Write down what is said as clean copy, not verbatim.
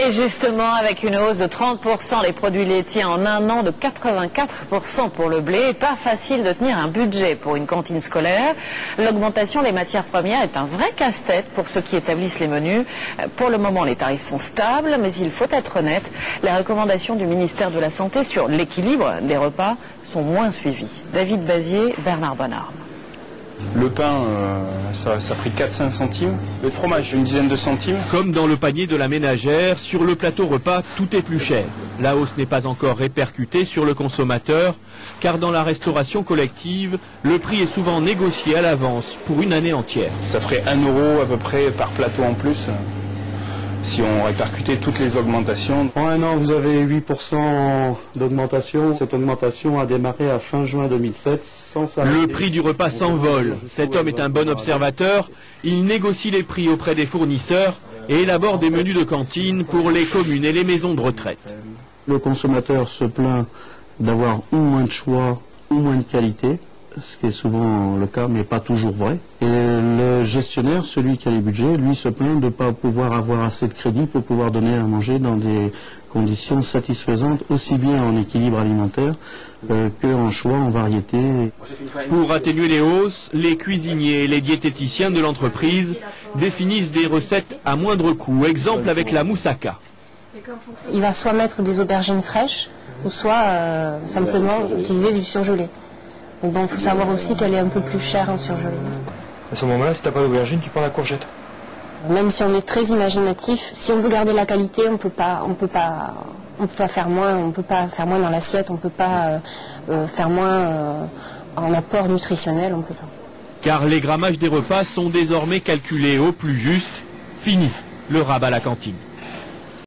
Et justement, avec une hausse de 30% des produits laitiers en un an, de 84% pour le blé, pas facile de tenir un budget pour une cantine scolaire. L'augmentation des matières premières est un vrai casse-tête pour ceux qui établissent les menus. Pour le moment, les tarifs sont stables, mais il faut être honnête, les recommandations du ministère de la Santé sur l'équilibre des repas sont moins suivies. David Bazier, Bernard Bonarme. Le pain, ça a pris 4-5 centimes. Le fromage, une dizaine de centimes. Comme dans le panier de la ménagère, sur le plateau repas, tout est plus cher. La hausse n'est pas encore répercutée sur le consommateur, car dans la restauration collective, le prix est souvent négocié à l'avance pour une année entière. Ça ferait 1 euro à peu près par plateau en plus, si on répercutait toutes les augmentations. En un an, vous avez 8% d'augmentation. Cette augmentation a démarré à fin juin 2007 sans s'arrêter. Le prix du repas s'envole. Cet homme est un bon observateur. Il négocie les prix auprès des fournisseurs et élabore des menus de cantine pour les communes et les maisons de retraite. Le consommateur se plaint d'avoir ou moins de choix ou moins de qualité, ce qui est souvent le cas, mais pas toujours vrai. Et le gestionnaire, celui qui a les budgets, lui se plaint de ne pas pouvoir avoir assez de crédit pour pouvoir donner à manger dans des conditions satisfaisantes, aussi bien en équilibre alimentaire qu'en choix, en variété. Pour atténuer les hausses, les cuisiniers et les diététiciens de l'entreprise définissent des recettes à moindre coût. Exemple avec la moussaka. Il va soit mettre des aubergines fraîches, ou soit simplement utiliser du surgelé. Donc bon, il faut savoir aussi qu'elle est un peu plus chère en surgelé. À ce moment-là, si tu n'as pas d'aubergine, tu prends la courgette. Même si on est très imaginatif, si on veut garder la qualité, on peut pas faire moins, on peut pas faire moins dans l'assiette, on peut pas faire moins en apport nutritionnel, on peut pas. Car les grammages des repas sont désormais calculés au plus juste. Fini le rabat à la cantine.